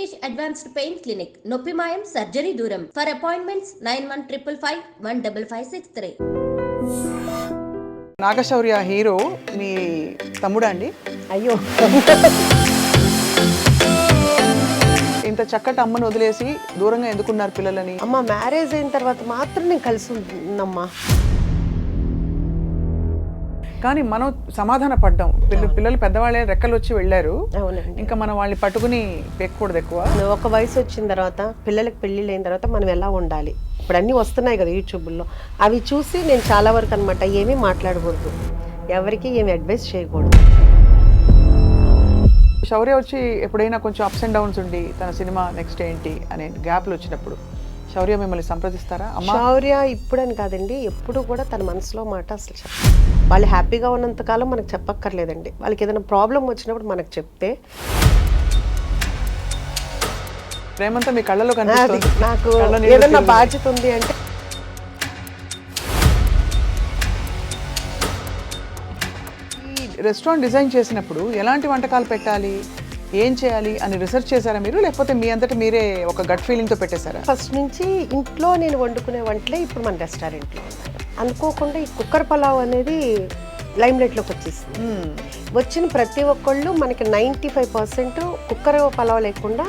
Rishikesh Advanced Pain Clinic, Noppimayam Surgery Duram. For appointments 9155515563. Nagashaurya hero మీ తమ్ముడా అండి? అయ్యో, ఇంత చక్కటి అమ్మను వదిలేసి దూరంగా ఎందుకున్నారు పిల్లలని? అమ్మ మ్యారేజ్ అయిన తర్వాత మాత్రం నేను కలిసి ఉంటున్నమ్మా. కానీ మనం సమాధాన పడ్డాం. పిల్లలు పెద్దవాళ్ళే రెక్కలు వచ్చి వెళ్ళారు. అవునండి. ఇంకా మనం వాళ్ళని పట్టుకుని పెక్కకూడదు ఎక్కువ. ఒక వయసు వచ్చిన తర్వాత పిల్లలకి పెళ్ళిళ్ళు అయిన తర్వాత మనం ఎలా ఉండాలి, ఇప్పుడు అన్నీ వస్తున్నాయి కదా యూట్యూబ్లో, అవి చూసి నేను చాలా వరకు అనమాట ఏమీ మాట్లాడకూడదు, ఎవరికి ఏమి అడ్వైస్ చేయకూడదు. శౌర్య వచ్చి ఎప్పుడైనా కొంచెం అప్స్ అండ్ డౌన్స్ ఉండి తన సినిమా నెక్స్ట్ ఏంటి అనే గ్యాప్లు వచ్చినప్పుడు శౌర్య మిమ్మల్ని సంప్రదిస్తారా? శౌర్య ఇప్పుడని కాదండి, ఎప్పుడు కూడా తన మనసులో మాట అసలు వాళ్ళు హ్యాపీగా ఉన్నంతకాలం మనకు చెప్పక్కర్లేదండి. వాళ్ళకి ఏదైనా ప్రాబ్లం వచ్చినప్పుడు మనకు చెప్తే ప్రేమంతా మీ కళ్ళలో కనిపిస్తుంది. నాకు ఏదైనా బాధ్యత ఉంది అంటే రెస్టారెంట్ డిజైన్ చేసినప్పుడు ఎలాంటి వంటకాలు పెట్టాలి, ఏం చేయాలి అని రీసెర్చ్ చేశారా మీరు, లేకపోతే మీ అంతటా మీరే ఒక గట్ ఫీలింగ్తో పెట్టేశారా? ఫస్ట్ నుంచి ఇంట్లో నేను వండుకునే వంటలే ఇప్పుడు మన రెస్టారెంట్లో ఉన్నాయి. అనుకోకుండా ఈ కుక్కర్ పలావ్ అనేది లైమ్లైట్లోకి వచ్చేసింది. వచ్చిన ప్రతి ఒక్కళ్ళు మనకి 95% కుక్కర్ పలావ్ లేకుండా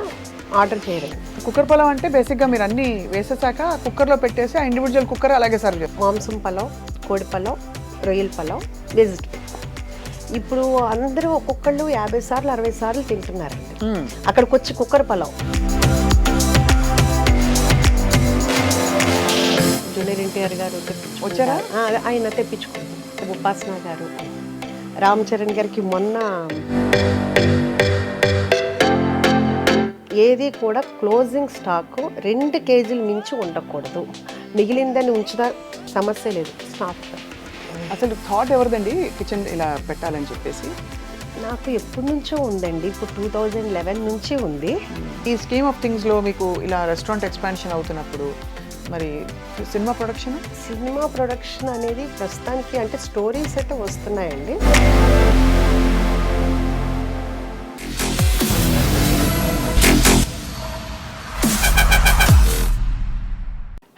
ఆర్డర్ చేయడం. కుక్కర్ పలావ్ అంటే బేసిక్గా మీరు అన్నీ వేసేసాక కుక్కర్లో పెట్టేసి ఆ ఇండివిజువల్ కుక్కర్ అలాగే సర్వ్ చేస్తారు. మాంసం పలావ్, కోడి పలావ్, రొయ్యల పలావ్, వెజిటబుల్. ఇప్పుడు అందరూ ఒక్కొక్కళ్ళు 50 సార్లు 60 సార్లు తింటున్నారండి. అక్కడికి వచ్చి కుక్కర్ పలావ్. జూనియర్ ఎన్టీఆర్ గారు వచ్చారా? ఆయన తెప్పించుకుంటారు. ఉపాసన గారు, రామ్ చరణ్ గారికి మొన్న ఏది కూడా క్లోజింగ్ స్టాక్ 2 కేజీలు మించి ఉండకూడదు, మిగిలిందని ఉంచుదా సమస్య లేదు. స్టాక్ అసలు థాట్ ఎవరిదండి కిచెన్ ఇలా పెట్టాలని చెప్పేసి? నాకు ఎప్పటి నుంచో ఉందండి, ఇప్పుడు 2011 నుంచి ఉంది. ఈ స్కీమ్ ఆఫ్ థింగ్స్లో మీకు ఇలా రెస్టారెంట్ ఎక్స్పాన్షన్ అవుతున్నప్పుడు మరి సినిమా ప్రొడక్షన్ అనేది ప్రస్తుతానికి అంటే స్టోరీస్ అయితే వస్తున్నాయండి.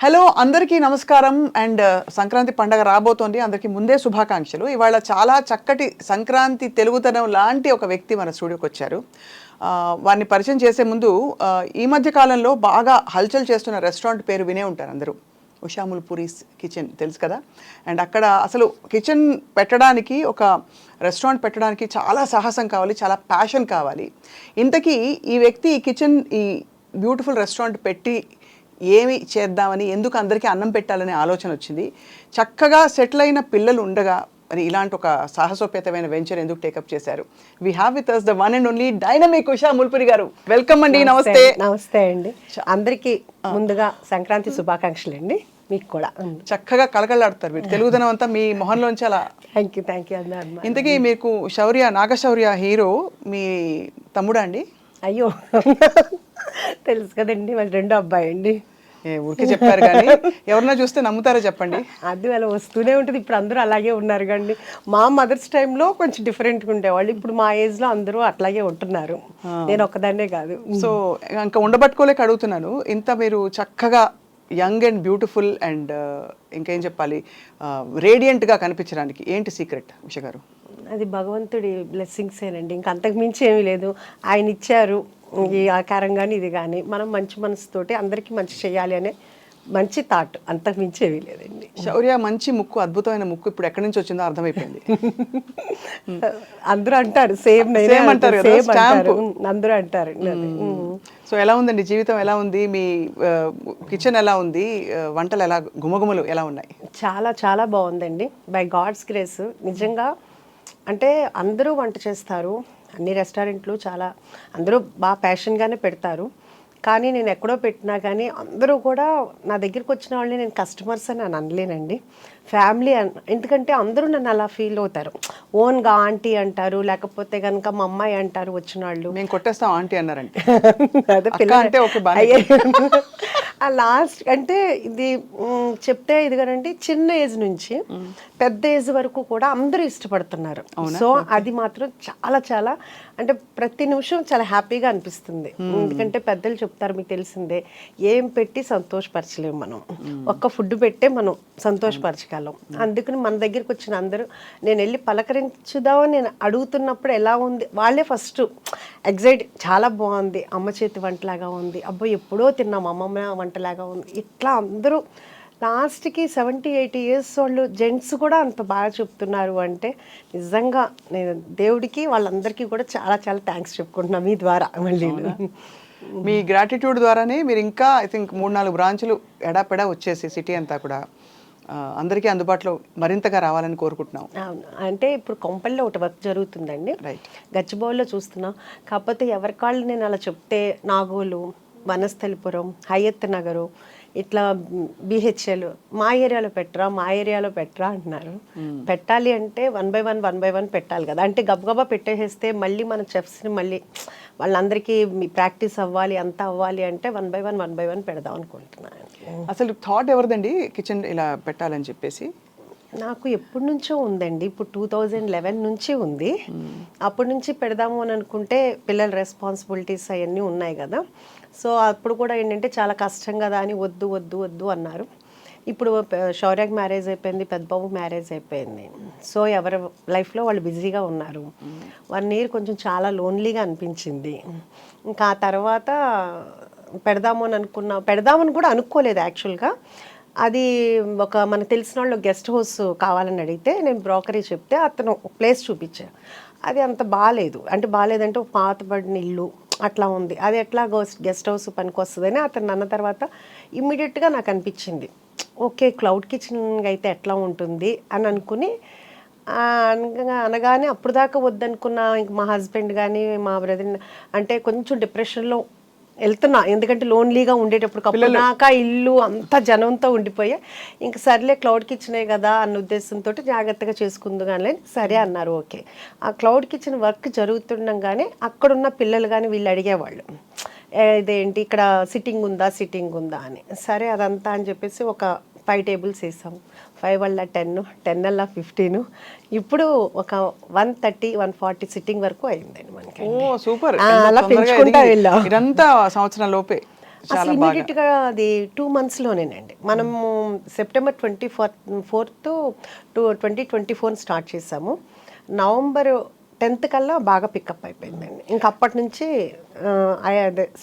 హలో, అందరికీ నమస్కారం. అండ్ సంక్రాంతి పండగ రాబోతోంది, అందరికీ ముందే శుభాకాంక్షలు. ఇవాళ చాలా చక్కటి సంక్రాంతి తెలుగుతనం లాంటి ఒక వ్యక్తి మన స్టూడియోకి వచ్చారు. వారిని పరిచయం చేసే ముందు ఈ మధ్య కాలంలో బాగా హల్చల్ చేస్తున్న రెస్టారెంట్ పేరు వినే ఉంటారు అందరూ, ఉషా ముల్పూరీస్ కిచెన్, తెలుసు కదా. అండ్ అక్కడ అసలు కిచెన్ పెట్టడానికి, ఒక రెస్టారెంట్ పెట్టడానికి చాలా సాహసం కావాలి, చాలా ప్యాషన్ కావాలి. ఇంతకీ ఈ వ్యక్తి ఈ కిచెన్, ఈ బ్యూటిఫుల్ రెస్టారెంట్ పెట్టి ఏమి చేద్దామని, ఎందుకు అందరికీ అన్నం పెట్టాలనే ఆలోచన వచ్చింది. చక్కగా సెటిల్ అయిన పిల్లలు ఉండగా మరి ఇలాంటి ఒక సాహసోపేతమైన వెంచర్ ఎందుకు టేకప్ చేశారు? We have with us the one and only dynamic Usha Mulpuri garu. Welcome అండి. నమస్తే. నమస్తే అండి. అందరికీ ముందుగా సంక్రాంతి శుభాకాంక్షలు అండి. మీకు కూడా చక్కగా కలకలాడుతారు మీరు, తెలుగుదనం అంతా మీ మొహంలోంచి అలా. థ్యాంక్ యూ అన్నారు. ఇంతకీ మీకు నాగశౌర్య హీరో మీ తమ్ముడా అండి? అయ్యో, తెలుసు కదండి, మరి రెండో అబ్బాయి అండి. ఊరికే చెప్పారు కానీ ఎవరన్నా చూస్తే నమ్ముతారో చెప్పండి. అది అలా వస్తూనే ఉంటుంది. ఇప్పుడు అందరూ అలాగే ఉన్నారు కండి. మా మదర్స్ టైంలో కొంచెం డిఫరెంట్గా ఉండేవాళ్ళు, ఇప్పుడు మా ఏజ్లో అందరూ అట్లాగే ఉంటున్నారు. నేను ఒక్కదాన్నే కాదు. సో ఇంకా ఉండబట్టుకోలేక అడుగుతున్నాను. ఇంత మీరు చక్కగా యంగ్ అండ్ బ్యూటిఫుల్ అండ్ ఇంకేం చెప్పాలి, రేడియంట్గా కనిపించడానికి ఏంటి సీక్రెట్ ఉష గారు? అది భగవంతుడి బ్లెస్సింగ్స్ ఏనండి, ఇంకా అంతకు మించి ఏమీ లేదు. ఆయన ఇచ్చారు ఈ ఆకారం కానీ ఇది కానీ, మనం మంచి మనసుతోటి అందరికీ మంచి చేయాలి అనే మంచి థాట్, అంతకు మించి ఏమీ లేదండి. శౌర్య మంచి ముక్కు, అద్భుతమైన ముక్కు ఇప్పుడు ఎక్కడి నుంచి వచ్చిందో అర్థమైపోయింది. అందరూ అంటారు, సేమ్ అంటారు, అందరూ అంటారు. సో ఎలా ఉందండి జీవితం, ఎలా ఉంది మీ కిచెన్, ఎలా ఉంది వంటలు, ఎలా గుమగుమలు ఎలా ఉన్నాయి? చాలా చాలా బాగుందండి, బై గాడ్స్ గ్రేస్. నిజంగా అంటే అందరూ వంట చేస్తారు, అన్ని రెస్టారెంట్లు చాలా అందరూ బాగా ప్యాషన్గానే పెడతారు. కానీ నేను ఎక్కడో పెట్టినా కానీ అందరూ కూడా నా దగ్గరికి వచ్చిన వాళ్ళని నేను కస్టమర్స్ అని అనలేనండి, ఫ్యామిలీ ఎందుకంటే అందరూ నన్ను అలా ఫీల్ అవుతారు. ఓన్గా ఆంటీ అంటారు, లేకపోతే కనుక మా అమ్మాయి అంటారు వచ్చిన వాళ్ళు. మేము కొట్టేస్తాం ఆంటీ అన్నారంటే. అదే ఆ లాస్ట్ అంటే ఇది చెప్తే ఇది కదండి, చిన్న ఏజ్ నుంచి పెద్ద ఏజ్ వరకు కూడా అందరూ ఇష్టపడుతున్నారు. సో అది మాత్రం చాలా చాలా అంటే ప్రతి నిమిషం చాలా హ్యాపీగా అనిపిస్తుంది. ఎందుకంటే పెద్దలు చెప్తారు, మీకు తెలిసిందే, ఏం పెట్టి సంతోషపరచలేము మనం, ఒక్క ఫుడ్ పెట్టే మనం సంతోషపరచగలం. అందుకని మన దగ్గరికి వచ్చిన అందరూ నేను వెళ్ళి పలకరించుదామని నేను అడుగుతున్నప్పుడు ఎలా ఉంది, వాళ్ళే ఫస్ట్ ఎగ్జైట్, చాలా బాగుంది, అమ్మ చేతి వంటలాగా ఉంది, అబ్బో ఎప్పుడో తిన్నాం అమ్మమ్మ వంటలాగా ఉంది, ఇట్లా అందరూ లాస్ట్కి 70-80 ఇయర్స్ వాళ్ళు జెంట్స్ కూడా అంత బాగా చెప్తున్నారు అంటే నిజంగా నేను దేవుడికి వాళ్ళందరికీ కూడా చాలా చాలా థ్యాంక్స్ చెప్పుకుంటున్నాను మీ ద్వారా. మళ్ళీ మీ గ్రాటిట్యూడ్ ద్వారానే మీరు ఇంకా ఐ థింక్ 3-4 బ్రాంచ్లు ఎడాపెడా వచ్చేసి సిటీ అంతా కూడా అందరికీ అందుబాటులో మరింతగా రావాలని కోరుకుంటున్నాం. అవును, అంటే ఇప్పుడు కొంపల్లో ఒకటి వర్క్ జరుగుతుందండి, గచ్చిబౌలిలో చూస్తున్నాం. కాకపోతే ఎవరికాళ్ళు నేను అలా చెప్తే నాగోలు, వనస్థలిపురం, హయత్ నగరు, ఇట్లా బిహెచ్ఎల్ మా ఏరియాలో పెట్టరా అంటున్నారు. పెట్టాలి అంటే 1 by 1 పెట్టాలి కదా, అంటే గబగబా పెట్టేసేస్తే మళ్ళీ మన చెఫ్స్ని మళ్ళీ వాళ్ళందరికీ ప్రాక్టీస్ అవ్వాలి, అంతా అవ్వాలి అంటే 1 by 1 పెడదాం అనుకుంటున్నాను. అసలు థాట్ ఎవరిదండి కిచెన్ ఇలా పెట్టాలని చెప్పేసి? నాకు ఎప్పటి నుంచో ఉందండి, ఇప్పుడు 2011 నుంచి ఉంది. అప్పటి నుంచి పెడదాము అని అనుకుంటే పిల్లల రెస్పాన్సిబిలిటీస్ అవన్నీ ఉన్నాయి కదా, సో అప్పుడు కూడా ఏంటంటే చాలా కష్టం కదా అని వద్దు వద్దు వద్దు అన్నారు. ఇప్పుడు శౌర్యకి మ్యారేజ్ అయిపోయింది, పెద్దబాబు మ్యారేజ్ అయిపోయింది, సో ఎవరి లైఫ్లో వాళ్ళు బిజీగా ఉన్నారు. 1 year కొంచెం చాలా లోన్లీగా అనిపించింది. ఇంకా ఆ తర్వాత పెడదామని కూడా అనుకోలేదు యాక్చువల్గా. అది ఒక మనకు తెలిసిన వాళ్ళు గెస్ట్ హౌస్ కావాలని అడిగితే నేను బ్రోకరీ చెప్తే అతను ప్లేస్ చూపించాను. అది అంత బాగాలేదంటే ఒక పాతబడిన ఇల్లు అట్లా ఉంది, అది ఎట్లా గెస్ట్ హౌస్ పనికి వస్తుందని అతను అన్న తర్వాత ఇమ్మీడియట్గా నాకు అనిపించింది, ఓకే క్లౌడ్ కిచెన్ అయితే ఎట్లా ఉంటుంది అని అనుకుని అనగానే అప్పుడు దాకా వద్దనుకున్న ఇంక మా హస్బెండ్ కానీ మా బ్రదర్ అంటే కొంచెం డిప్రెషన్లో వెళ్తున్నా, ఎందుకంటే లోన్లీగా ఉండేటప్పుడు కప్పునాక ఇల్లు అంతా జనంతో ఉండిపోయా. ఇంక సర్లే క్లౌడ్ కిచెనే కదా అన్న ఉద్దేశంతో జాగ్రత్తగా చేసుకుందు కానీ సరే అన్నారు. ఓకే, ఆ క్లౌడ్ కిచెన్ వర్క్ జరుగుతుండగానే అక్కడున్న పిల్లలు కానీ వీళ్ళు అడిగేవాళ్ళు, ఇదేంటి ఇక్కడ సిట్టింగ్ ఉందా అని. సరే అదంతా అని చెప్పేసి ఒక 5 tables వేసాము. 5 వల్ల 10, 10 వల్ల 15, ఇప్పుడు ఒక 130-140 సిట్టింగ్ వరకు అయిందండి మనకి. సూపర్, అలా పెంచుకుంటా వెళ్ళాం. ఇదంతా సంవత్సరం లోపే అసలు ఇమీడియట్గా అది 2 monthsలోనేనండి. మనము September 24th to 2024 స్టార్ట్ చేసాము. November 10th కల్లా బాగా పికప్ అయిపోయిందండి. ఇంక అప్పటి నుంచి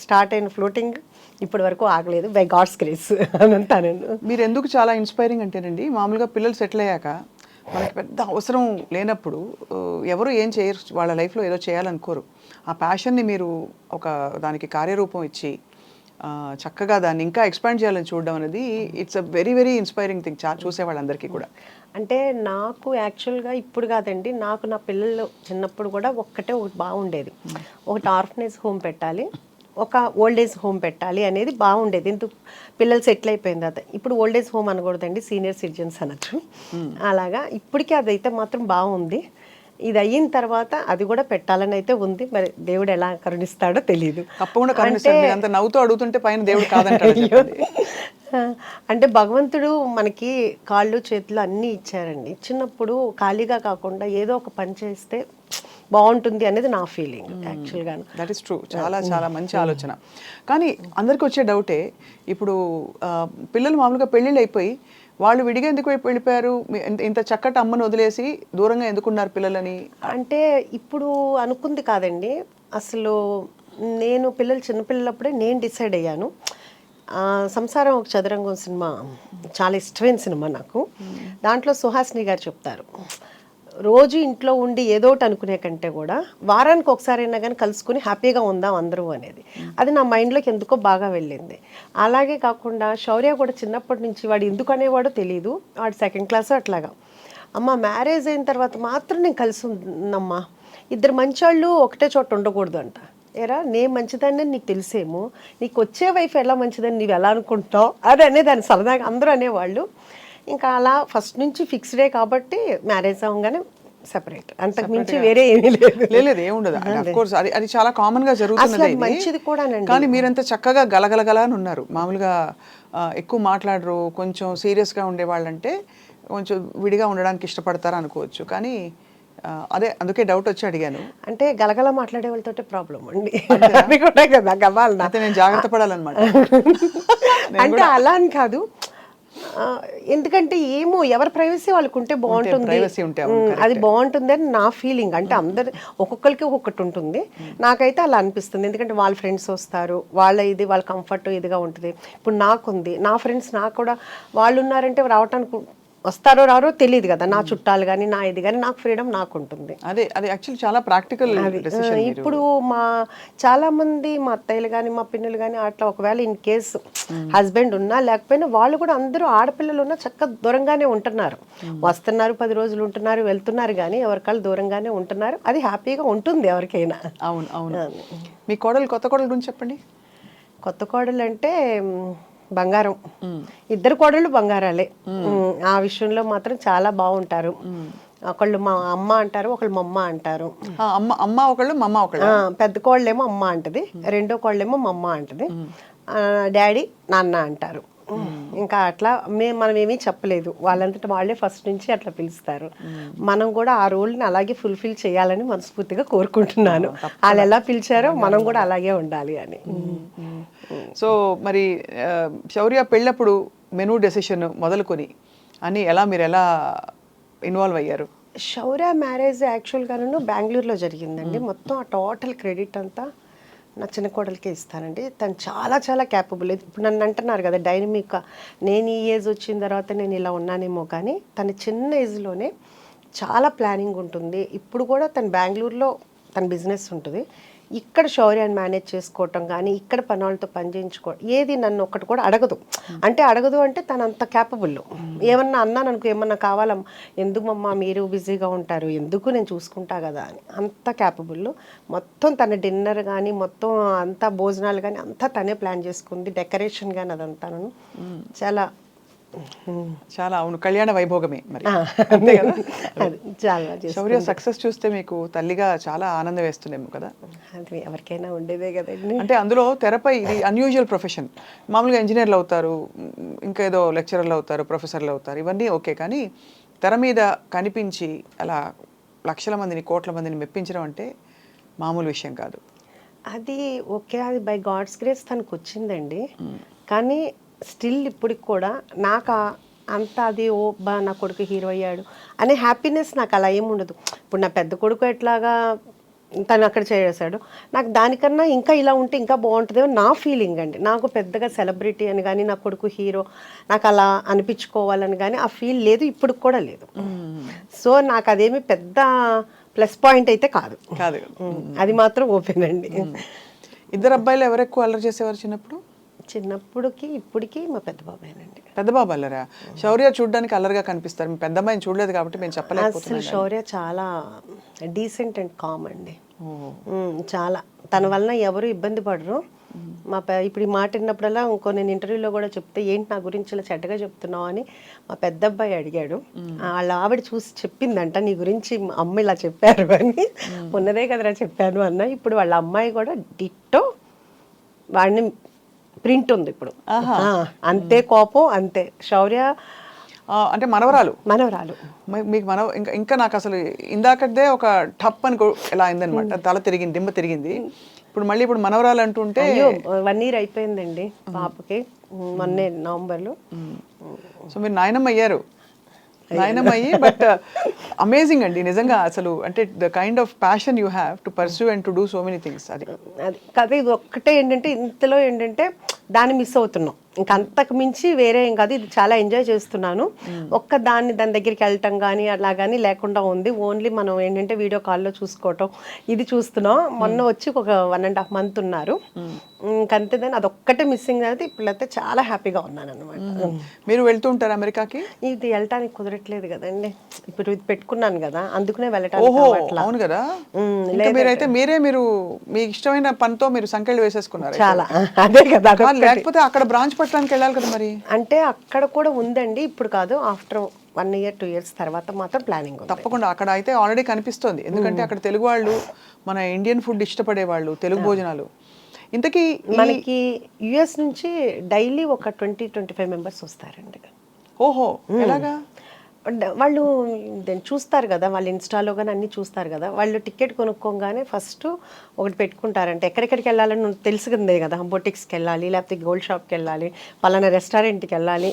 స్టార్ట్ అయిన ఫ్లోటింగ్ ఇప్పటి వరకు ఆగలేదు, బై గాడ్స్ గ్రేస్ అని అంటాను. మీరు ఎందుకు చాలా ఇన్స్పైరింగ్ అంటేనండి, మామూలుగా పిల్లలు సెటిల్ అయ్యాక మనకి పెద్ద అవసరం లేనప్పుడు ఎవరు ఏం చేయరు, వాళ్ళ లైఫ్లో ఏదో చేయాలనుకోరు. ఆ ప్యాషన్ని మీరు ఒక దానికి కార్యరూపం ఇచ్చి చక్కగా దాన్ని ఇంకా ఎక్స్పాండ్ చేయాలని చూడడం అనేది it's a very very inspiring thing చూసే వాళ్ళందరికీ కూడా. అంటే నాకు యాక్చువల్గా ఇప్పుడు కాదండి, నాకు నా పిల్లలు చిన్నప్పుడు కూడా ఒకటి బాగుండేది, ఒకటి ఆర్ఫనేజ్ హోమ్ పెట్టాలి, ఒక ఓల్డ్ ఏజ్ హోమ్ పెట్టాలి అనేది బాగుండేది. ఎందుకు పిల్లలు సెటిల్ అయిపోయిన తర్వాత ఇప్పుడు ఓల్డ్ ఏజ్ హోమ్ అనకూడదండి, సీనియర్ సిటిజన్స్ అనొచ్చు. అలాగా ఇప్పటికీ అదైతే మాత్రం బాగుంది. ఇది అయిన తర్వాత అది కూడా పెట్టాలని అయితే ఉంది, మరి దేవుడు ఎలా కరుణిస్తాడో తెలియదు. తప్పకుండా కరుణిస్తాడు. అంత నవ్వుతూ అడుగుతుంటే పైన దేవుడు కాదంటాడు. అంటే భగవంతుడు మనకి కాళ్ళు చేతులు అన్నీ ఇచ్చారండి. చిన్నప్పుడు ఖాళీగా కాకుండా ఏదో ఒక పని చేస్తే బాగుంటుంది అనేది నా ఫీలింగ్ యాక్చువల్గా. దట్ ఈస్ ట్రూ, చాలా చాలా మంచి ఆలోచన. కానీ అందరికి వచ్చే డౌటే, ఇప్పుడు పిల్లలు మామూలుగా పెళ్ళిళ్ళు అయిపోయి వాళ్ళు విడిగా ఎందుకు వెళ్ళిపోయారు, ఇంత చక్కటి అమ్మను వదిలేసి దూరంగా ఎందుకున్నారు పిల్లలని? అంటే ఇప్పుడు అనుకుంది కాదండి, అసలు నేను పిల్లలు చిన్నపిల్లలప్పుడే నేను డిసైడ్ అయ్యాను. సంసారం ఒక చదరంగం సినిమా చాలా ఇష్టమైన సినిమా నాకు. దాంట్లో సుహాసిని గారు చెప్తారు, రోజు ఇంట్లో ఉండి ఏదో ఒకటి అనుకునే కంటే కూడా వారానికి ఒకసారైనా కానీ కలుసుకుని హ్యాపీగా ఉందాం అందరూ అనేది. అది నా మైండ్లోకి ఎందుకో బాగా వెళ్ళింది. అలాగే కాకుండా శౌర్య కూడా చిన్నప్పటి నుంచి వాడు ఎందుకు అనేవాడో తెలియదు, వాడు 2nd class అట్లాగా, అమ్మ మ్యారేజ్ అయిన తర్వాత మాత్రం నేను కలిసి ఉన్నమ్మా, 2 మంచోళ్ళు ఒకటే చోట ఉండకూడదు అంట. ఏరా నేను మంచిదాన్ని నీకు తెలిసేమో, నీకు వచ్చే వైఫ్ ఎలా మంచిదని నీవు ఎలా అనుకుంటావు అది అనేదాన్ని సరదాగా అందరూ అనేవాళ్ళు. ఇంకా అలా ఫస్ట్ నుంచి ఫిక్స్డే కాబట్టి మ్యారేజ్ అవ్వగానే సెపరేట్, అంతకు మించి వేరే ఏమీ లేదు. లేదు ఏముండదు. అఫ్ కోర్స్ అది అది చాలా కామన్ గా జరుగుతున్నది అసలు మంచిది కూడానండి. కానీ మీరంతా చక్కగా గలగలగలా అని ఉన్నారు. మామూలుగా ఎక్కువ మాట్లాడరు, కొంచెం సీరియస్ గా ఉండేవాళ్ళంటే కొంచెం విడిగా ఉండడానికి ఇష్టపడతారు అనుకోవచ్చు. కానీ అదే అందుకే డౌట్ వచ్చి అడిగాను. అంటే గలగల మాట్లాడే వాళ్ళతో ప్రాబ్లం అండి. అది కూడా కదా గబాల్. అయితే నేను జాగ్రత్త పడాలన్నమాట. అంటే అలా అని కాదు, ఎందుకంటే ఏమో ఎవరి ప్రైవసీ వాళ్ళకు ఉంటే బాగుంటుంది, ప్రైవసీ ఉంటే అది బాగుంటుంది అని నా ఫీలింగ్. అంటే అందరు ఒక్కొక్కరికి ఒక్కొక్కటి ఉంటుంది, నాకైతే అలా అనిపిస్తుంది. ఎందుకంటే వాళ్ళ ఫ్రెండ్స్ వస్తారు, వాళ్ళ కంఫర్ట్ ఇదిగా ఉంటుంది. ఇప్పుడు నాకుంది, నా ఫ్రెండ్స్ నాకు కూడా వాళ్ళు ఉన్నారంటే రావటానికి వస్తారో రారో తెలియదు కదా, నా చుట్టాలు కానీ నా ఇది కానీ, నాకు ఫ్రీడమ్ నాకు ఉంటుంది. అదే అది యాక్చువల్లీ చాలా ప్రాక్టికల్ డెసిషన్. ఇప్పుడు మా చాలా మంది మా అత్తయ్యలు కానీ మా పిన్నులు కానీ అట్లా ఒకవేళ ఇన్ కేస్ హస్బెండ్ ఉన్నా లేకపోయినా వాళ్ళు కూడా అందరూ ఆడపిల్లలు ఉన్నా చక్కగా దూరంగానే ఉంటున్నారు, వస్తున్నారు 10 రోజులు ఉంటున్నారు వెళ్తున్నారు, కానీ ఎవరికాళ్ళు దూరంగానే ఉంటున్నారు. అది హ్యాపీగా ఉంటుంది ఎవరికైనా. అవును అవును. మీ కోడలు, కొత్త కోడలు గురించి చెప్పండి. కొత్త కోడలు అంటే బంగారం, ఇద్దరు కోడళ్ళు బంగారాలే. ఆ విషయంలో మాత్రం చాలా బాగుంటారు. ఒకళ్ళు మా అమ్మ అంటారు, ఒకళ్ళు మా అమ్మ అంటారు. అమ్మ ఒకళ్ళు, మా అమ్మ ఒకళ్ళు. పెద్ద కోళ్ళేమో అమ్మ అంటది, రెండో కోళ్ళేమో మా అమ్మ అంటది, డాడీ నాన్న అంటారు. ఇంకా అట్లా మనం ఏమీ చెప్పలేదు, వాళ్ళంతటా వాళ్ళే ఫస్ట్ నుంచి అట్లా పిలుస్తారు. మనం కూడా ఆ రోల్ని అలాగే ఫుల్ఫిల్ చేయాలని మనస్ఫూర్తిగా కోరుకుంటున్నాను. వాళ్ళు ఎలా పిలిచారో మనం కూడా అలాగే ఉండాలి అని. సో మరి శౌర్య పెళ్ళప్పుడు మెనూ డెసిషన్ మొదలుకొని అని మీరు ఎలా ఇన్వాల్వ్ అయ్యారు? శౌర్య మ్యారేజ్ యాక్చువల్గాను బెంగళూరులో జరిగిందండి. మొత్తం ఆ టోటల్ క్రెడిట్ అంతా నా చిన్న కోడలికే ఇస్తానండి. తను చాలా చాలా క్యాపబుల్. ఇప్పుడు నన్ను అంటున్నారు కదా డైనమిక్గా, నేను ఈ ఏజ్ వచ్చిన తర్వాత నేను ఇలా ఉన్నానేమో, కానీ తన చిన్న ఏజ్లోనే చాలా ప్లానింగ్ ఉంటుంది. ఇప్పుడు కూడా తను బెంగళూరులో తన బిజినెస్ ఉంటుంది, ఇక్కడ శౌర్యాన్ని మేనేజ్ చేసుకోవటం కానీ ఇక్కడ పనులతో పని చేయించుకోవడం, ఏది నన్ను ఒక్కటి కూడా అడగదు. అడగదు అంటే తను అంత క్యాపబుల్. ఏమన్నా అన్నాను అనుకో, ఏమన్నా కావాలమ్మా, ఎందుకమ్మా మీరు బిజీగా ఉంటారు, ఎందుకు నేను చూసుకుంటా కదా అని, అంత క్యాపబుల్. మొత్తం తన డిన్నర్ కానీ మొత్తం అంతా భోజనాలు కానీ అంతా తనే ప్లాన్ చేసుకుంది, డెకరేషన్ కానీ అదంతా చాలా చాలా. అవును, కళ్యాణ వైభోగమే మరి. చాలా శౌర్య సక్సెస్ చూస్తే మీకు తల్లిగా చాలా ఆనందం వేస్తుందేమో కదా? అది ఎవరికైనా ఉండేదే కదండి. అంటే అందులో తెరపై ఇది అన్యూజువల్ ప్రొఫెషన్. మామూలుగా ఇంజనీర్లు అవుతారు, ఇంకా ఏదో లెక్చరర్లు అవుతారు, ప్రొఫెసర్లు అవుతారు, ఇవన్నీ ఓకే. కానీ తెర మీద కనిపించి అలా లక్షల మందిని, కోట్ల మందిని మెప్పించడం అంటే మామూలు విషయం కాదు. అది ఓకే, అది బై గాడ్స్ గ్రేస్ తనకు వచ్చిందండి. కానీ స్టిల్ ఇప్పటికి కూడా నాకు అంత అది నా కొడుకు హీరో అయ్యాడు అనే హ్యాపీనెస్ నాకు అలా ఏమి ఉండదు. ఇప్పుడు నా పెద్ద కొడుకు ఎట్లాగా తను అక్కడ చేసాడు, నాకు దానికన్నా ఇంకా ఇలా ఉంటే ఇంకా బాగుంటుందేమో నా ఫీలింగ్ అండి. నాకు పెద్దగా సెలబ్రిటీ అని కానీ నా కొడుకు హీరో నాకు అలా అనిపించుకోవాలని కానీ ఆ ఫీల్ లేదు, ఇప్పుడు కూడా లేదు. సో నాకు అదేమి పెద్ద ప్లస్ పాయింట్ అయితే కాదు. అది మాత్రం ఓపెన్ అండి. ఇద్దరు అబ్బాయిలు ఎవరు ఎక్కువ అల్లరి చేసేవారు చిన్నప్పుడు? చిన్నప్పుడుకి ఇప్పటికి మా పెద్ద బాబాయేనండి. పెద్ద బాబు అల్లరా? శౌర్య చూడడానికి అల్లరిగా కనిపిస్తారు, మీ పెద్ద అమ్మాయిని చూడలేదు కాబట్టి మేము చెప్పలేకపోతున్నాం. అసలు శౌర్య చాలా డీసెంట్ అండ్ కామ్ అండి. చాలా తన వలన ఎవరు ఇబ్బంది పడరు. ఇప్పుడు ఈ మాట విన్నప్పుడల్లా ఇంకో నేను ఇంటర్వ్యూలో కూడా చెప్తే, ఏంటి నా గురించి ఇలా చెడ్డగా చెప్తున్నావు అని మా పెద్ద అబ్బాయి అడిగాడు. వాళ్ళ ఆవిడ చూసి చెప్పిందంట, నీ గురించి అమ్మ ఇలా చెప్పారు అని. ఉన్నదే కదరా చెప్పాను అన్న. ఇప్పుడు వాళ్ళ అమ్మాయి కూడా డిట్టో వాడిని ప్రింట్ ఉంది ఇప్పుడు. అంతే కోపం, అంతే. శౌర్య అంటే మనవరాలు మీకు ఇంకా నాకు అసలు ఇందాకదే ఒక టప్ అని ఎలా అయిందనమాట, తల తిరిగింది, దిమ్మ తిరిగింది. ఇప్పుడు మనవరాలు అంటుంటే 1 year అయిపోయిందండి పాపకి, మొన్నే నవంబర్లో. సో మీరు నాయనమ్మ అయ్యారు. బట్ అమేజింగ్ అండి నిజంగా. అసలు అంటే the kind of passion you have to pursue and to do so many things. అది కదా, ఇది ఒక్కటే ఏంటంటే ఇంతలో ఏంటంటే దాన్ని మిస్ అవుతున్నాం. ఇంకా అంతకు మించి వేరే ఏం కాదు, ఇది చాలా ఎంజాయ్ చేస్తున్నాను. దాని దగ్గరికి వెళ్ళటం కానీ అలా కానీ లేకుండా ఉంది. ఓన్లీ మనం ఏంటంటే వీడియో కాల్లో చూసుకోవటం, ఇది చూస్తున్నాం. మొన్న వచ్చి ఒక 1.5 months ఉన్నారు, ఇంకంతే. దాన్ని అదొక్కటే మిస్సింగ్ అయితే ఇప్పుడైతే చాలా హ్యాపీగా ఉన్నాను అనమాట. మీరు వెళ్తూ ఉంటారు అమెరికాకి? ఇది వెళ్ళటానికి కుదరట్లేదు కదండి, ఇప్పుడు ఇది పెట్టుకున్నాను కదా, అందుకునే వెళ్ళటానికి. అవును కదా. మీరు మీ ఇష్టమైన పనితో మీరు సంఖ్యలు వేసేసుకున్నారు చాలా. అదే కదా, లేకపోతే అక్కడ బ్రాంచ్ పట్టడానికి వెళ్ళాలి కదా మరి. అంటే అక్కడ కూడా ఉందండి, ఇప్పుడు కాదు, ఆఫ్టర్ 1 year 2 years తర్వాత మాత్రం ప్లానింగ్ ఉంది. తప్పకుండా అక్కడ అయితే ఆల్రెడీ కనిపిస్తోంది, ఎందుకంటే అక్కడ తెలుగు వాళ్ళు మన ఇండియన్ ఫుడ్ ఇష్టపడే వాళ్ళు, తెలుగు భోజనాలు. ఇంతకీ మనకి యుఎస్ నుంచి డైలీ ఒక 20-25 మెంబర్స్ వస్తారండి. ఓహో, ఎలాగా? వాళ్ళు చూస్తారు కదా, వాళ్ళు ఇన్స్టాలో కానీ అన్నీ చూస్తారు కదా, వాళ్ళు టికెట్ కొనుక్కోగానే ఫస్ట్ ఒకటి పెట్టుకుంటారంటే ఎక్కడెక్కడికి వెళ్ళాలని తెలుసుకుందే కదా, బొటిక్స్కి వెళ్ళాలి, లేకపోతే గోల్డ్ షాప్కి వెళ్ళాలి, పలానా రెస్టారెంట్కి వెళ్ళాలి,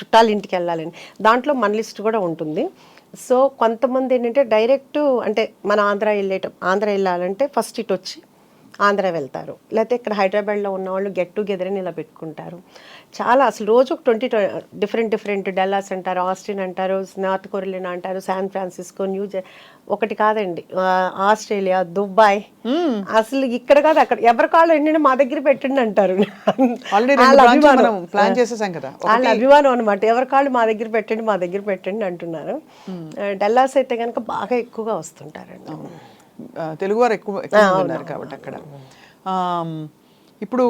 చుట్టాల ఇంటికి వెళ్ళాలని దాంట్లో మన లిస్ట్ కూడా ఉంటుంది. సో కొంతమంది ఏంటంటే డైరెక్ట్ అంటే మన ఆంధ్ర వెళ్ళాలంటే ఫస్ట్ ఇటు వచ్చి ఆంధ్ర వెళ్తారు, లేకపోతే ఇక్కడ హైదరాబాద్లో ఉన్న వాళ్ళు గెట్ టుగెదర్ అని ఇలా పెట్టుకుంటారు. చాలా అసలు రోజు 20 డిఫరెంట్ డల్లాస్ అంటారు, ఆస్టిన్ అంటారు, నార్త్ కొరియన్ అంటారు, శాన్ ఫ్రాన్సిస్కో, ఒకటి కాదండి, ఆస్ట్రేలియా, దుబాయ్, అసలు ఇక్కడ కాదు అక్కడ ఎవరి కాళ్ళు ఎన్ని మా దగ్గర పెట్టండి అంటారు. వాళ్ళ అభిమానం అనమాట, ఎవరి కాళ్ళు మా దగ్గర పెట్టండి అంటున్నారు. డల్లాస్ అయితే కనుక బాగా ఎక్కువగా వస్తుంటారండి, తెలుగువారు ఎక్కువ ఉన్నారు కాబట్టి అక్కడ. ఇప్పుడు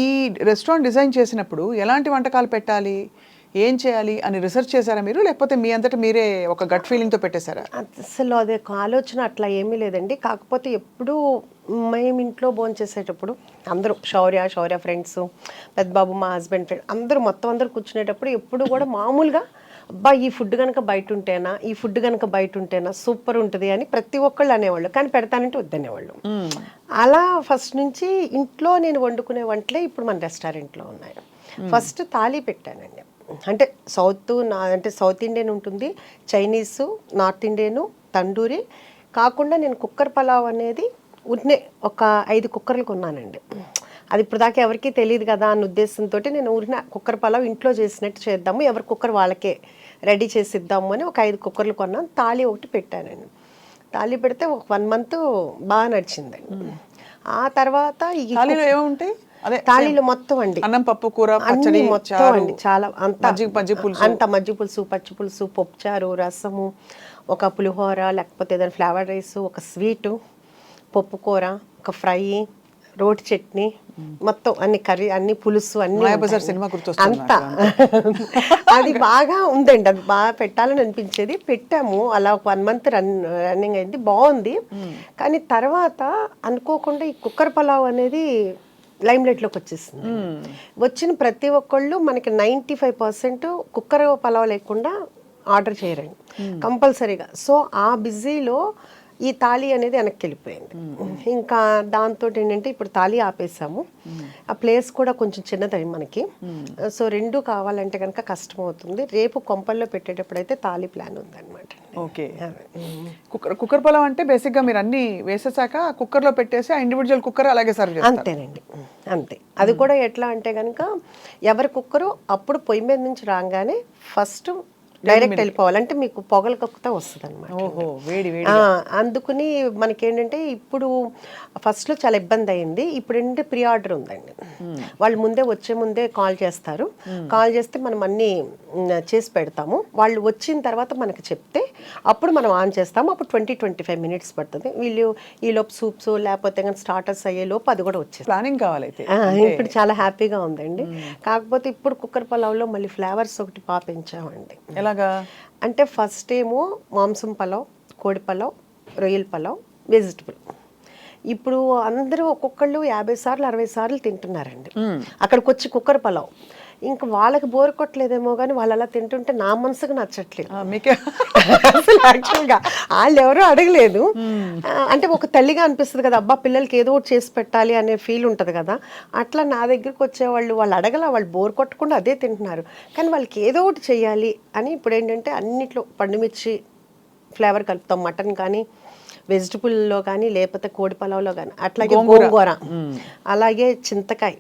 ఈ రెస్టారెంట్ డిజైన్ చేసినప్పుడు ఎలాంటి వంటకాలు పెట్టాలి, ఏం చేయాలి అని రీసెర్చ్ చేశారా మీరు, లేకపోతే మీ అంతటా మీరే ఒక గట్ ఫీలింగ్తో పెట్టేశారా? అసలు అదే ఆలోచన అట్లా ఏమీ లేదండి. కాకపోతే ఎప్పుడు మేము ఇంట్లో భోంచేసేటప్పుడు అందరూ శౌర్య ఫ్రెండ్స్, పెద్దబాబు మా హస్బెండ్ ఫ్రెండ్ అందరూ కూర్చునేటప్పుడు ఎప్పుడు కూడా మామూలుగా అబ్బా ఈ ఫుడ్ కనుక బయట ఉంటేనా సూపర్ ఉంటుంది అని ప్రతి ఒక్కళ్ళు అనేవాళ్ళు, కానీ పెడతానంటే వద్దనేవాళ్ళు. అలా ఫస్ట్ నుంచి ఇంట్లో నేను వండుకునే వంటలే ఇప్పుడు మన రెస్టారెంట్లో ఉన్నాయి. ఫస్ట్ థాలీ పెట్టానండి, అంటే సౌత్ ఇండియన్ ఉంటుంది, చైనీసు, నార్త్ ఇండియను, తండూరి కాకుండా నేను కుక్కర్ పలావ్ అనేది ఒక 5 కుక్కర్లు కొన్నానండి. అది ఇప్పుడు దాకా ఎవరికీ తెలియదు కదా అన్న ఉద్దేశంతో నేను కుక్కర్ పలావ్ ఇంట్లో చేసినట్టు చేద్దాము, ఎవరి కుక్కర్ వాళ్ళకే రెడీ చేసి ఇద్దాము అని ఒక 5 కుక్కర్లు కొన్నాను. తాళి ఒకటి పెట్టానండి. తాళి పెడితే ఒక 1 month బాగా నడిచిందండి. ఆ తర్వాత ఈ తాళీలో మొత్తం అండి అన్నం, పప్పు, కూర, అన్ని మొత్తం అండి, చాలా అంత మజ్జిగ పులుసు, పచ్చి పులుసు, పప్పుచారు, రసము, ఒక పులిహోర, లేకపోతే ఏదైనా ఫ్లేవర్ రైస్, ఒక స్వీటు, పప్పు కూర, ఒక ఫ్రై, రోటి చట్నీ, మొత్తం అన్ని కర్రీ, అన్ని పులుసు, అన్ని అంతా అది బాగా ఉందండి. అది బాగా పెట్టాలని అనిపించేది, పెట్టాము. అలా ఒక 1 month రన్నింగ్ అయింది, బాగుంది. కానీ తర్వాత అనుకోకుండా ఈ కుక్కర్ పలావ్ అనేది లైమ్ లైట్లోకి వచ్చేసింది. వచ్చిన ప్రతి ఒక్కళ్ళు మనకి 95% కుక్కర్ పలావ్ లేకుండా ఆర్డర్ చేయరండి కంపల్సరీగా. సో ఆ బిజీలో ఈ తాళి అనేది వెనక్కి వెళ్ళిపోయింది. ఇంకా దాంతో ఏంటంటే ఇప్పుడు తాళి ఆపేసాము. ఆ ప్లేస్ కూడా కొంచెం చిన్నది మనకి, సో 2 కావాలంటే కనుక కష్టం అవుతుంది. రేపు కొంపల్లో పెట్టేటప్పుడు అయితే తాళి ప్లాన్ ఉందన్నమాట. ఓకే, కుక్కర్ పలావ్ అంటే బేసిక్గా మీరు అన్ని వేసేసాక కుక్కర్లో పెట్టేసి ఆ ఇండివిజువల్ కుక్కర్ అలాగే సర్వ్ చేస్తారు? అంతేనండి, అంతే. అది కూడా ఎట్లా అంటే కనుక ఎవరి కుక్కరు అప్పుడు పొయ్యి మీద నుంచి రాగానే ఫస్ట్ డైరెక్ట్ వెళ్ళిపోవాలంటే మీకు పొగలు కక్కుతా వస్తుంది అనమాట. అందుకుని మనకేంటంటే ఇప్పుడు ఫస్ట్లో చాలా ఇబ్బంది అయింది. ఇప్పుడు ఏంటంటే ప్రీ ఆర్డర్ ఉందండి, వాళ్ళు వచ్చే ముందే కాల్ చేస్తారు. కాల్ చేస్తే మనం అన్నీ చేసి పెడతాము. వాళ్ళు వచ్చిన తర్వాత మనకు చెప్తే అప్పుడు మనం ఆన్ చేస్తాము. అప్పుడు 20-25 minutes పడుతుంది. వీళ్ళు ఈలోపు సూప్స్ లేకపోతే కానీ స్టార్టర్స్ అయ్యేలోపు అది కూడా వచ్చేది. ప్లానింగ్ కావాలి. ఇప్పుడు చాలా హ్యాపీగా ఉందండి. కాకపోతే ఇప్పుడు కుక్కర్ పలావ్లో మళ్ళీ ఫ్లేవర్స్ ఒకటి పెంచామండి. ఎలాగా అంటే ఫస్ట్ ఏమో మాంసం పలావ్, కోడి పలావ్, రొయ్యల పలావ్, వెజిటబుల్. ఇప్పుడు అందరూ ఒక్కొక్కళ్ళు 50 సార్లు 60 సార్లు తింటున్నారండి అక్కడికి వచ్చి కుక్కర్ పలావ్. ఇంకా వాళ్ళకి బోర్ కొట్టలేదేమో కానీ వాళ్ళు అలా తింటుంటే నా మనసుకు నచ్చట్లేదు. అసలు యాక్చువల్గా వాళ్ళు ఎవరూ అడగలేదు. అంటే ఒక తల్లిగా అనిపిస్తుంది కదా, అబ్బా పిల్లలకి ఏదో ఒకటి చేసి పెట్టాలి అనే ఫీల్ ఉంటుంది కదా. అట్లా నా దగ్గరికి వచ్చేవాళ్ళు వాళ్ళు బోర్ కొట్టకుండా అదే తింటున్నారు, కానీ వాళ్ళకి ఏదో ఒకటి చెయ్యాలి అని ఇప్పుడు ఏంటంటే అన్నిట్లో పండుమిర్చి ఫ్లేవర్ కలుపుతాం, మటన్ కానీ వెజిటబుల్లో కానీ లేకపోతే కోడి పలావ్లో కానీ, అట్లాగే గోంగూర, అలాగే చింతకాయ,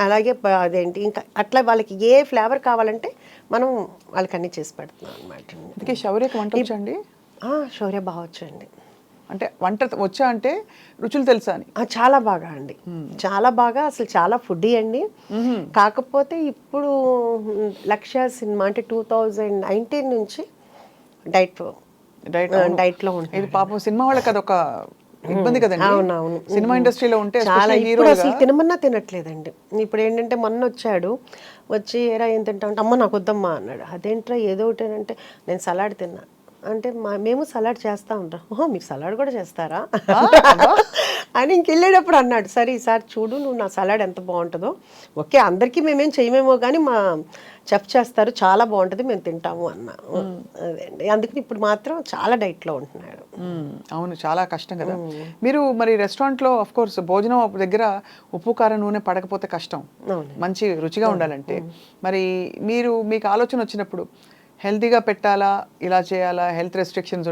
అలాగే అదేంటి ఇంకా అట్లా వాళ్ళకి ఏ ఫ్లేవర్ కావాలంటే మనం వాళ్ళకి అన్నీ చేసి పెడుతున్నాం అనమాట. శౌర్యకి వంట వచ్చండి? శౌర్య బాగా వచ్చండి. అంటే వంట వచ్చా అంటే రుచులు తెలుసా అని? చాలా బాగా అండి, చాలా బాగా. అసలు చాలా ఫుడ్డీ అండి. కాకపోతే ఇప్పుడు లక్ష్య సినిమా అంటే 2019 నుంచి డైట్లో ఉంటుంది. ఇది పాపం సినిమా వాళ్ళకి అదొక ఇబ్బంది కదండి అవునవును. సినిమా ఇండస్ట్రీలో ఉంటే చాలా especially ఇప్పుడు హీరోలుగా. అసలు తినమన్నా తినట్లేదండి. ఇప్పుడు ఏంటంటే మొన్న వచ్చాడు, వచ్చి ఏరా ఏం తింటావు అంటే అమ్మ నాకు వద్దమ్మా అన్నాడు. అదేంట్రా ఏదో ఒకటి అంటే నేను సలాడ్ తిన్నా అంటే మేము సలాడ్ చేస్తా ఉంటాం. ఓహో మీరు సలాడ్ కూడా చేస్తారా అని ఇంకెళ్ళేటప్పుడు అన్నాడు. సరే ఈసారి చూడు నువ్వు నా సలాడ్ ఎంత బాగుంటుందో. ఓకే అందరికీ మేమేం చేయమేమో కానీ మా చెఫ్ చేస్తారు చాలా బాగుంటుంది మేము తింటాము అన్న. అదే అండి అందుకని ఇప్పుడు మాత్రం చాలా డైట్లో ఉంటున్నాడు. అవును చాలా కష్టం కదా. మీరు మరి రెస్టారెంట్లో ఆఫ్ కోర్స్ భోజనం దగ్గర ఉప్పు కారం నూనె పడకపోతే కష్టం, మంచి రుచిగా ఉండాలంటే. మరి మీకు ఆలోచన వచ్చినప్పుడు హెల్తీగా పెట్టాలా ఇలా చేయాలా హెల్త్ రెస్ట్రిక్షన్స్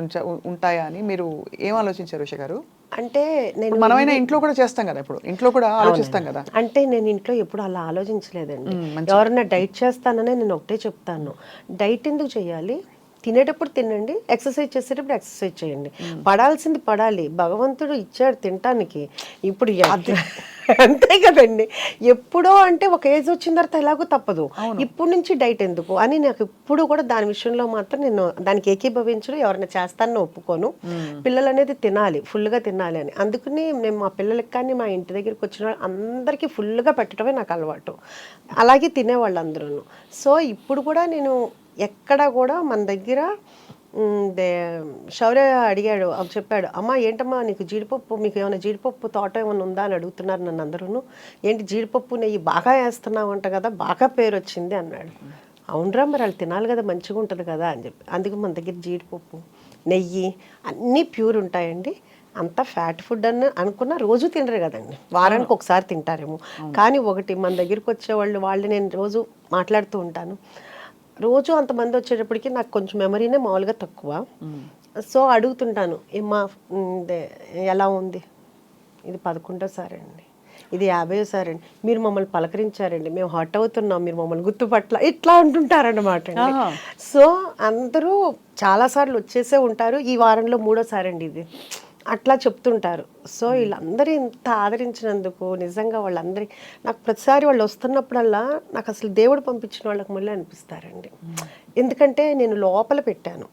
ఉంటాయా అని మీరు ఏం ఆలోచించారు ఉష గారు? అంటే నేను మనమైనా ఇంట్లో కూడా చేస్తాం కదా, ఇప్పుడు ఇంట్లో కూడా ఆలోచిస్తాం కదా. అంటే నేను ఇంట్లో ఎప్పుడు అలా ఆలోచించలేదండి. ఎవరన్నా డైట్ చేస్తాననే నేను ఒకటే చెప్తాను, డైట్ ఎందుకు చేయాలి, తినేటప్పుడు తినండి, ఎక్సర్సైజ్ చేసేటప్పుడు ఎక్సర్సైజ్ చేయండి. పడాల్సింది పడాలి, భగవంతుడు ఇచ్చాడు తినటానికి. ఇప్పుడు అంతే కదండి. ఎప్పుడో అంటే ఒక ఏజ్ వచ్చిన తర్వాత ఎలాగో తప్పదు, ఇప్పుడు నుంచి డైట్ ఎందుకు అని నాకు ఇప్పుడు కూడా దాని విషయంలో మాత్రం నేను దానికి ఏకీభవించను, ఎవరైనా చేస్తానని ఒప్పుకోను. పిల్లలు అనేది తినాలి, ఫుల్గా తినాలి అని. అందుకని నేను మా పిల్లలకి కానీ మా ఇంటి దగ్గరికి వచ్చిన అందరికీ ఫుల్గా పెట్టడమే నాకు అలవాటు. అలాగే తినేవాళ్ళు అందరూ. సో ఇప్పుడు కూడా నేను ఎక్కడ కూడా మన దగ్గర శౌర్య అడిగాడు, చెప్పాడు అమ్మ ఏంటమ్మా నీకు జీడిపప్పు, మీకు ఏమైనా జీడిపప్పు తోట ఏమైనా ఉందా అని అడుగుతున్నారు నన్ను అందరూ. ఏంటి జీడిపప్పు నెయ్యి బాగా వేస్తున్నావు అంట కదా, బాగా పేరు వచ్చింది అన్నాడు. అవునరా మరి వాళ్ళు తినాలి కదా మంచిగా ఉంటుంది కదా అని చెప్పి. అందుకే మన దగ్గర జీడిపప్పు నెయ్యి అన్నీ ప్యూర్ ఉంటాయండి. అంత ఫ్యాట్ ఫుడ్ అని అనుకున్న రోజు తినరు కదండి, వారానికి ఒకసారి తింటారేమో. కానీ ఒకటి మన దగ్గరికి వచ్చేవాళ్ళు నేను రోజు మాట్లాడుతూ ఉంటాను, రోజు అంతమంది వచ్చేటప్పటికి నాకు కొంచెం మెమరీనే మామూలుగా తక్కువ. సో అడుగుతుంటాను ఏమ్మా ఎలా ఉంది, ఇది 11వ అండి, ఇది 50వ అండి, మీరు మమ్మల్ని పలకరించారండి, మేము హర్ట్ అవుతున్నాం, మీరు మమ్మల్ని గుర్తుపట్ల, ఇట్లా అంటుంటారన్నమాట అండి. సో అందరూ చాలాసార్లు వచ్చేసే ఉంటారు, ఈ వారంలో 3వ అండి ఇది, అట్లా చెప్తుంటారు. సో వీళ్ళందరూ ఇంత ఆదరించినందుకు నిజంగా వాళ్ళందరి నాకు ప్రతిసారి వాళ్ళు వస్తున్నప్పుడల్లా నాకు అసలు దేవుడు పంపించిన వాళ్ళకి మళ్ళీ అనిపిస్తారండి. ఎందుకంటే నేను లోపల పెట్టాను,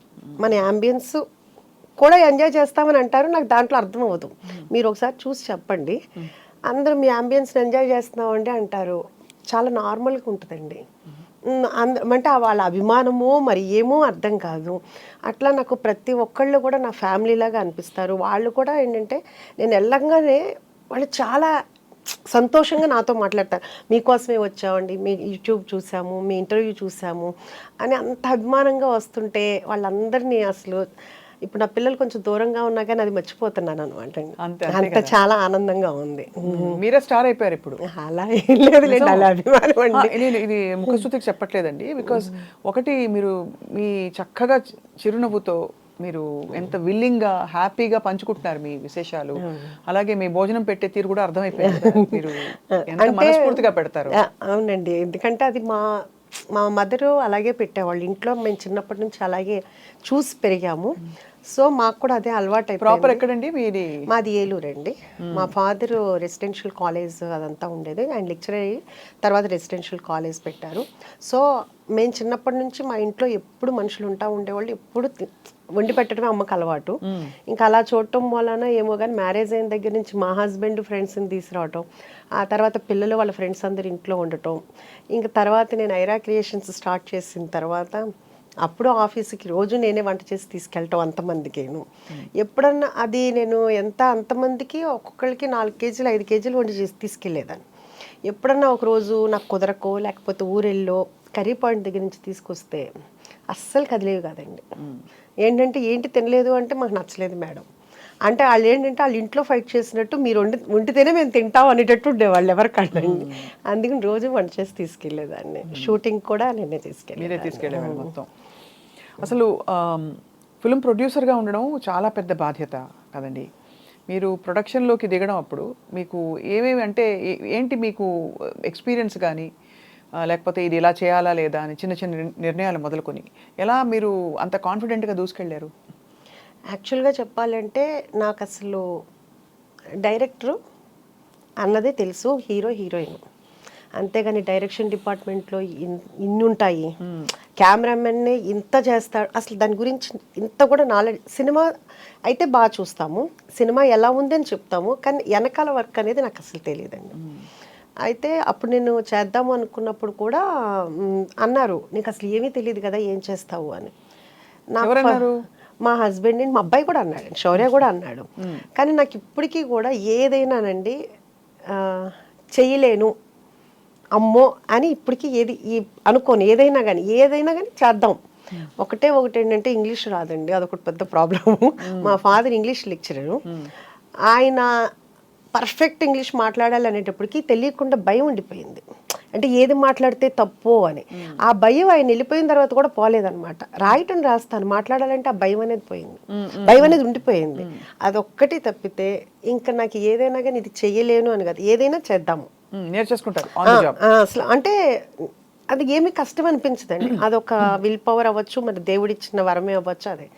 మన యాంబియన్స్ కూడా ఎంజాయ్ చేస్తామని అంటారు, నాకు దాంట్లో అర్థం అవ్వదు. మీరు ఒకసారి చూసి చెప్పండి, అందరూ మీ యాంబియన్స్ని ఎంజాయ్ చేస్తున్నామండి అంటారు, చాలా నార్మల్గా ఉంటుందండి. అంటే వాళ్ళ అభిమానమో మరి ఏమో అర్థం కాదు. అట్లా నాకు ప్రతి ఒక్కళ్ళు కూడా నా ఫ్యామిలీలాగా అనిపిస్తారు. వాళ్ళు కూడా ఏంటంటే నేను వెళ్ళంగానే వాళ్ళు చాలా సంతోషంగా నాతో మాట్లాడతారు, మీకోసమే వచ్చామండి, మీ యూట్యూబ్ చూసాము, మీ ఇంటర్వ్యూ చూసాము అని అంత అభిమానంగా వస్తుంటే వాళ్ళందరినీ అసలు ఇప్పుడు నా పిల్లలు కొంచెం దూరంగా ఉన్నా కానీ అది మర్చిపోతున్నాను అనమాట. అంత చాలా ఆనందంగా ఉంది. మీరే స్టార్ అయిపోయారు ఇప్పుడు. అలా ఏం లేదులేండి, అలా అభిమానం అండి. నేను ఇది ముఖస్తుతికి చెప్పట్లేదండి, బికాస్ ఒకటి మీరు మీ చక్కగా చిరునవ్వుతో మీరు ఎంత విల్లింగ్గా హ్యాపీగా పంచుకుంటున్నారు మీ విశేషాలు, అలాగే మీ భోజనం పెట్టే తీరు కూడా అర్థమైపోయింది, మీరు ఎంత మనస్ఫూర్తిగా పెడతారు. అవునండి, ఎందుకంటే అది మా మదరు అలాగే పెట్టేవాళ్ళు ఇంట్లో, మేము చిన్నప్పటి నుంచి అలాగే చూసి పెరిగాము. సో మాకు కూడా అదే అలవాటు అయిపోయింది. ప్రాపర్ ఎక్కడండి మీది? మాది ఏలూరు అండి. మా ఫాదర్ రెసిడెన్షియల్ కాలేజ్ అదంతా ఉండేది, ఆయన లెక్చరర్ అయ్యి తర్వాత రెసిడెన్షియల్ కాలేజ్ పెట్టారు. సో మేము చిన్నప్పటి నుంచి మా ఇంట్లో ఎప్పుడు మనుషులు ఉండేవాళ్ళు, ఎప్పుడు వండి పెట్టడమే అమ్మకు అలవాటు. ఇంకా అలా చూడటం వలన ఏమో కానీ మ్యారేజ్ అయిన దగ్గర నుంచి మా హస్బెండ్ ఫ్రెండ్స్ని తీసుకురావటం, ఆ తర్వాత పిల్లలు వాళ్ళ ఫ్రెండ్స్ అందరు ఇంట్లో ఉండటం, ఇంకా తర్వాత నేను ఐరా క్రియేషన్స్ స్టార్ట్ చేసిన తర్వాత అప్పుడు ఆఫీస్కి రోజు నేనే వంట చేసి తీసుకెళ్ళటం అంతమందికేను. ఎప్పుడన్నా అది నేను అంతమందికి ఒక్కొక్కరికి 4 కేజీలు 5 కేజీలు వండి చేసి తీసుకెళ్ళేదాన్ని. ఎప్పుడన్నా ఒకరోజు నాకు కుదరకో లేకపోతే ఊరెళ్ళో కర్రీ పాయింట్ దగ్గర నుంచి తీసుకొస్తే అస్సలు కదిలేవి కాదండి. ఏంటి తినలేదు అంటే మాకు నచ్చలేదు మేడం అంటే వాళ్ళు ఏంటంటే వాళ్ళ ఇంట్లో ఫైట్ చేసినట్టు మీరు వండితేనే మేము తింటాం అనేటట్టు ఉండేవాళ్ళు ఎవరికండి. అందుకని రోజు వంట చేసి తీసుకెళ్ళేదాన్ని. షూటింగ్ కూడా నేనే తీసుకెళ్ళేవాళ్ళు మొత్తం. అసలు ఫిల్మ్ ప్రొడ్యూసర్గా ఉండడం చాలా పెద్ద బాధ్యత కదండి. మీరు ప్రొడక్షన్లోకి దిగడం అప్పుడు మీకు ఏమేమి అంటే ఏంటి మీకు ఎక్స్పీరియన్స్ కానీ లేకపోతే ఇది ఇలా చేయాలా లేదా అని చిన్న చిన్న నిర్ణయాలు మొదలుకొని ఎలా మీరు అంత కాన్ఫిడెంట్గా దూసుకెళ్ళారు? యాక్చువల్గా చెప్పాలంటే నాకు అసలు డైరెక్టరు అన్నదే తెలుసు, హీరో హీరోయిన్, అంతేగాని డైరెక్షన్ డిపార్ట్మెంట్లో ఇన్ని ఉంటాయి, కెమెరామెన్నే ఇంత చేస్తాడు, అసలు దాని గురించి ఇంత కూడా నాలెడ్జ్. సినిమా అయితే బాగా చూస్తాము, సినిమా ఎలా ఉందని చెప్తాము, కానీ వెనకాల వర్క్ అనేది నాకు అసలు తెలియదండి. అయితే అప్పుడు నేను చేద్దాము అనుకున్నప్పుడు కూడా అన్నారు, నీకు అసలు ఏమీ తెలియదు కదా, ఏం చేస్తావు అని. ఎవరన్నారు? మా హస్బెండ్, మా అబ్బాయి కూడా అన్నాడు, శౌర్య కూడా అన్నాడు. కానీ నాకు ఇప్పటికీ కూడా ఏదైనానండి చెయ్యలేను అమ్మో అని ఇప్పటికీ ఏది అనుకోను. ఏదైనా కానీ చేద్దాం. ఒకటి ఏంటంటే ఇంగ్లీష్ రాదండి, అదొకటి పెద్ద ప్రాబ్లము. మా ఫాదర్ ఇంగ్లీష్ లెక్చరరు, ఆయన పర్ఫెక్ట్ ఇంగ్లీష్ మాట్లాడాలి అనేటప్పటికి తెలియకుండా భయం ఉండిపోయింది. అంటే ఏది మాట్లాడితే తప్పు అని. ఆ భయం ఆయన వెళ్ళిపోయిన తర్వాత కూడా పోలేదన్నమాట. రాయటం రాస్తాను, మాట్లాడాలంటే ఆ భయం అనేది పోయింది, భయం అనేది ఉండిపోయింది. అదొక్కటి తప్పితే ఇంకా నాకు ఏదైనా కానీ ఇది చెయ్యలేను అని కాదు, ఏదైనా చేద్దాము నేర్చేసుకుంటారు అసలు. అంటే అది ఏమి కష్టం అనిపించదండి, అదొక విల్ పవర్ అవ్వచ్చు, మరి దేవుడిచ్చిన వరమే అవ్వచ్చు అదే.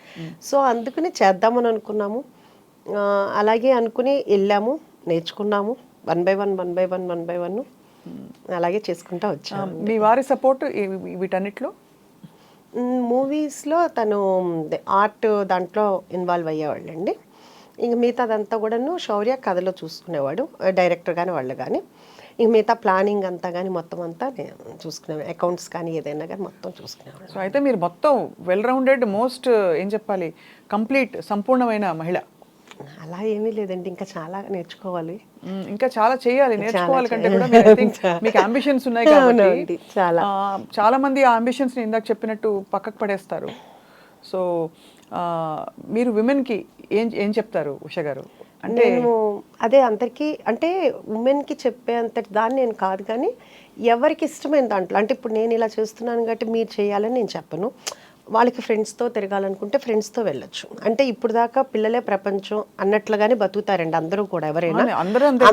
సో అందుకని చేద్దామని అనుకున్నాము. అలాగే అనుకుని వెళ్ళాము, నేర్చుకున్నాము, 1 by 1 అలాగే చేసుకుంటా వచ్చాము. మీ వారి సపోర్ట్ వీటన్నిటిలో? మూవీస్లో తను ఆర్ట్ దాంట్లో ఇన్వాల్వ్ అయ్యేవాళ్ళండి. ఇంక మిగతాదంతా కూడాను శౌర్య కథలో చూసుకునేవాడు, డైరెక్టర్ కానీ వాళ్ళు కానీ. ఇంక మిగతా ప్లానింగ్ అంతా కానీ మొత్తం అంతా నేను చూసుకునేవాడు, అకౌంట్స్ కానీ ఏదైనా కానీ మొత్తం చూసుకునేవాడు. సో అయితే మీరు మొత్తం వెల్ రౌండెడ్, మోస్ట్ ఏం చెప్పాలి, కంప్లీట్ సంపూర్ణమైన మహిళ. అలా ఏమీ లేదండి, ఇంకా చాలా నేర్చుకోవాలి, ఇంకా చాలా చేయాలి. నేర్చుకోవాలి కంటే కూడా మీకు అంబిషన్స్ ఉన్నాయి కాబట్టి చాలా మంది ఆ అంబిషన్స్ ని ఇందాక చెప్పినట్టు పక్కకు పడేస్తారు. సో మీరు విమెన్కి ఏం చెప్తారు ఉషా గారు? అంటే నేను అదే అందరికీ, అంటే ఉమెన్కి చెప్పేంతటి దాన్ని నేను కాదు, కానీ ఎవరికి ఇష్టమైన దాంట్లో. అంటే ఇప్పుడు నేను ఇలా చేస్తున్నాను కాబట్టి మీరు చేయాలని నేను చెప్పను. వాళ్ళకి ఫ్రెండ్స్తో తిరగాలనుకుంటే ఫ్రెండ్స్తో వెళ్ళొచ్చు. అంటే ఇప్పుడు దాకా పిల్లలే ప్రపంచం అన్నట్లుగానే బతుకుతారండి అందరూ కూడా, ఎవరైనా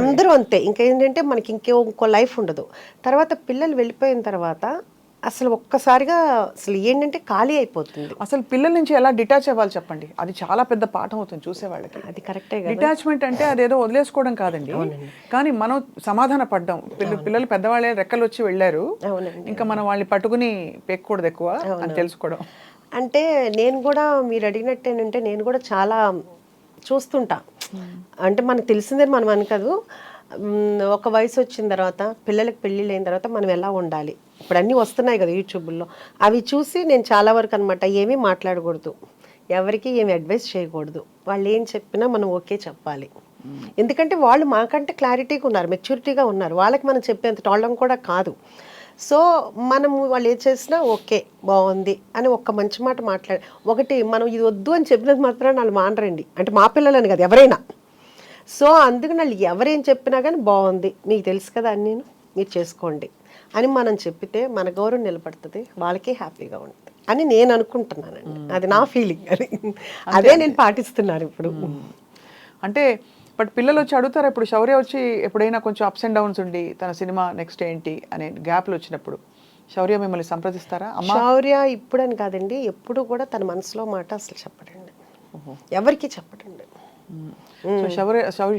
అందరూ అంతే. ఇంకేంటంటే మనకి ఇంకో లైఫ్ ఉండదు. తర్వాత పిల్లలు వెళ్ళిపోయిన తర్వాత అసలు ఒక్కసారిగా అసలు ఏంటంటే ఖాళీ అయిపోతుంది. అసలు పిల్లల నుంచి ఎలా డిటాచ్ అవ్వాలి చెప్పండి, అది చాలా పెద్ద పాఠం అవుతుంది చూసే వాళ్ళకి. అది కరెక్టే. డిటాచ్మెంట్ అంటే అదేదో వదిలేసుకోవడం కాదండి, కానీ మనం సమాధాన పడ్డాం. పిల్లలు పెద్దవాళ్ళే రెక్కలు వచ్చి వెళ్ళారు, ఇంకా మనం వాళ్ళని పట్టుకుని పెక్కకూడదు ఎక్కువ అని తెలుసుకోవడం. అంటే నేను కూడా మీరు అడిగినట్టు ఏంటంటే నేను కూడా చాలా చూస్తుంటా. అంటే మనకు తెలిసిందే మనం అనుకోదు, ఒక వయసు వచ్చిన తర్వాత పిల్లలకి పెళ్ళిళ్ళు అయిన తర్వాత మనం ఎలా ఉండాలి, ఇప్పుడు అన్నీ వస్తున్నాయి కదా యూట్యూబ్లో, అవి చూసి నేను చాలా వరకు అనమాట ఏమీ మాట్లాడకూడదు, ఎవరికి ఏమి అడ్వైస్ చేయకూడదు, వాళ్ళు ఏం చెప్పినా మనం ఓకే చెప్పాలి. ఎందుకంటే వాళ్ళు మాకంటే క్లారిటీగా ఉన్నారు, మెచ్యూరిటీగా ఉన్నారు, వాళ్ళకి మనం చెప్పేంత టోళ్ళం కూడా కాదు. సో మనము వాళ్ళు ఏం చేసినా ఓకే బాగుంది అని ఒక్క మంచి మాట మాట్లాడి, ఒకటి మనం ఇది వద్దు అని చెప్పినంత మాత్రం వాళ్ళు మానరండి, అంటే మా పిల్లలని కదా ఎవరైనా. సో అందుకని వాళ్ళు ఎవరేం చెప్పినా కానీ బాగుంది, మీకు తెలుసు కదా అని నేను మీరు చేసుకోండి అని మనం చెప్పితే మన గౌరవం నిలబడుతుంది, వాళ్ళకే హ్యాపీగా ఉంటుంది అని నేను అనుకుంటున్నానండి. అది నా ఫీలింగ్, అది అదే నేను పాటిస్తున్నాను ఇప్పుడు. అంటే బట్ పిల్లలు వచ్చి అడుగుతారు, ఇప్పుడు శౌర్య వచ్చి ఎప్పుడైనా కొంచెం అప్స్ అండ్ డౌన్స్ ఉండి తన సినిమా నెక్స్ట్ ఏంటి అనే గ్యాప్లు వచ్చినప్పుడు శౌర్య మిమ్మల్ని సంప్రదిస్తారా? శౌర్య ఇప్పుడని కాదండి, ఎప్పుడు కూడా తన మనసులో మాట అసలు చెప్పడండి, ఎవరికి చెప్పడండి.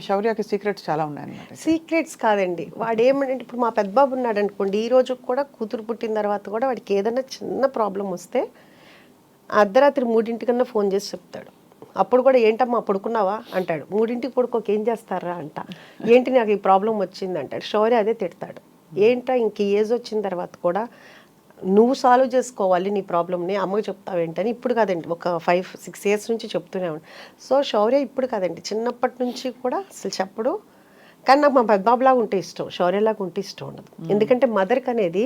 శౌర్యకి సీక్రెట్స్ చాలా ఉన్నాయన్నమాట. సీక్రెట్స్ కాదండి, వాడు ఏమంటే ఇప్పుడు మా పెద్ద బాబు ఉన్నాడు అనుకోండి, ఈ రోజు కూడా కూతురు పుట్టిన తర్వాత కూడా వాడికి ఏదైనా చిన్న ప్రాబ్లం వస్తే అర్ధరాత్రి 3 ఫోన్ చేసి చెప్తాడు. అప్పుడు కూడా ఏంటమ్మా పడుకున్నావా అంటాడు, 3 పడుకోక ఏం చేస్తారా అంట, ఏంటి నాకు ఈ ప్రాబ్లం వచ్చింది అంటాడు. శౌర్య అదే తిడతాడు, ఏంటా ఇంక ఏజ్ వచ్చిన తర్వాత కూడా నువ్వు సాల్వ్ చేసుకోవాలి నీ ప్రాబ్లమ్ని, అమ్మకి చెప్తావేంటని. ఇప్పుడు కాదండి, ఒక 5-6 years నుంచి చెప్తూనే ఉంటాను. సో శౌర్య ఇప్పుడు కాదండి, చిన్నప్పటి నుంచి కూడా అసలు చెప్పడు. కానీ నాకు మా పెద్దబాబులాగా ఉంటే ఇష్టం, శౌర్యలాగా ఉంటే ఇష్టం ఉండదు. ఎందుకంటే మదర్కి అనేది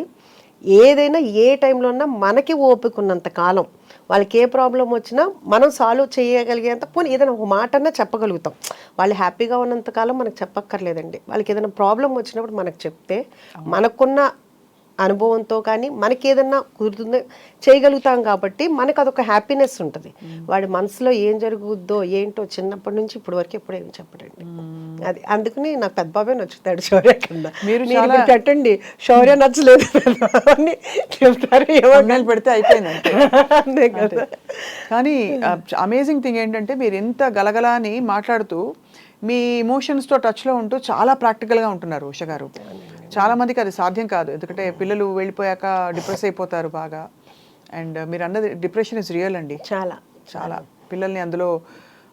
ఏదైనా ఏ టైంలో ఉన్నా మనకి ఓపిక ఉన్నంత కాలం వాళ్ళకి ఏ ప్రాబ్లం వచ్చినా మనం సాల్వ్ చేయగలిగేంత, పోనీ ఏదైనా ఒక మాట అన్నా చెప్పగలుగుతాం. వాళ్ళు హ్యాపీగా ఉన్నంత కాలం మనకు చెప్పక్కర్లేదండి. వాళ్ళకి ఏదైనా ప్రాబ్లం వచ్చినప్పుడు మనకు చెప్తే మనకున్న అనుభవంతో కానీ మనకి ఏదన్నా కుదురుతుందో చేయగలుగుతాం కాబట్టి మనకు అదొక హ్యాపీనెస్ ఉంటుంది. వాడి మనసులో ఏం జరుగుద్దో ఏంటో చిన్నప్పటి నుంచి ఇప్పటి వరకు ఎప్పుడు ఏమి చెప్పడండి. అది అందుకని నాకు పెద్ద బాబే నచ్చుతాడు శౌర్య కన్నా. మీరు పెట్టండి శౌర్య నచ్చలేదు అని చెప్తారు, ఏమన్నా పెడితే అయిపోయింది కదా. కానీ అమేజింగ్ థింగ్ ఏంటంటే మీరు ఎంత గలగలాని మాట్లాడుతూ మీ ఎమోషన్స్తో టచ్లో ఉంటూ చాలా ప్రాక్టికల్గా ఉంటున్నారు ఉష గారు. చాలా మందికి అది సాధ్యం కాదు, ఎందుకంటే పిల్లలు వెళ్ళిపోయాక డిప్రెస్ అయిపోతారు బాగా. అండ్ మీరు అన్నది డిప్రెషన్ ఇస్ రియల్ అండి. చాలా చాలా పిల్లల్ని అందులో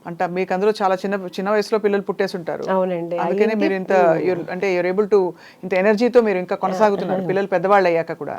అంటే మీకు అందులో చాలా చిన్న చిన్న వయసులో పిల్లలు పుట్టేసి ఉంటారు. అవునండి. అందుకనే మీరు ఇంత అంటే యూర్ ఏబుల్ టు ఇంత ఎనర్జీతో మీరు ఇంకా కొనసాగుతున్నారు పిల్లలు పెద్దవాళ్ళు అయ్యాక కూడా.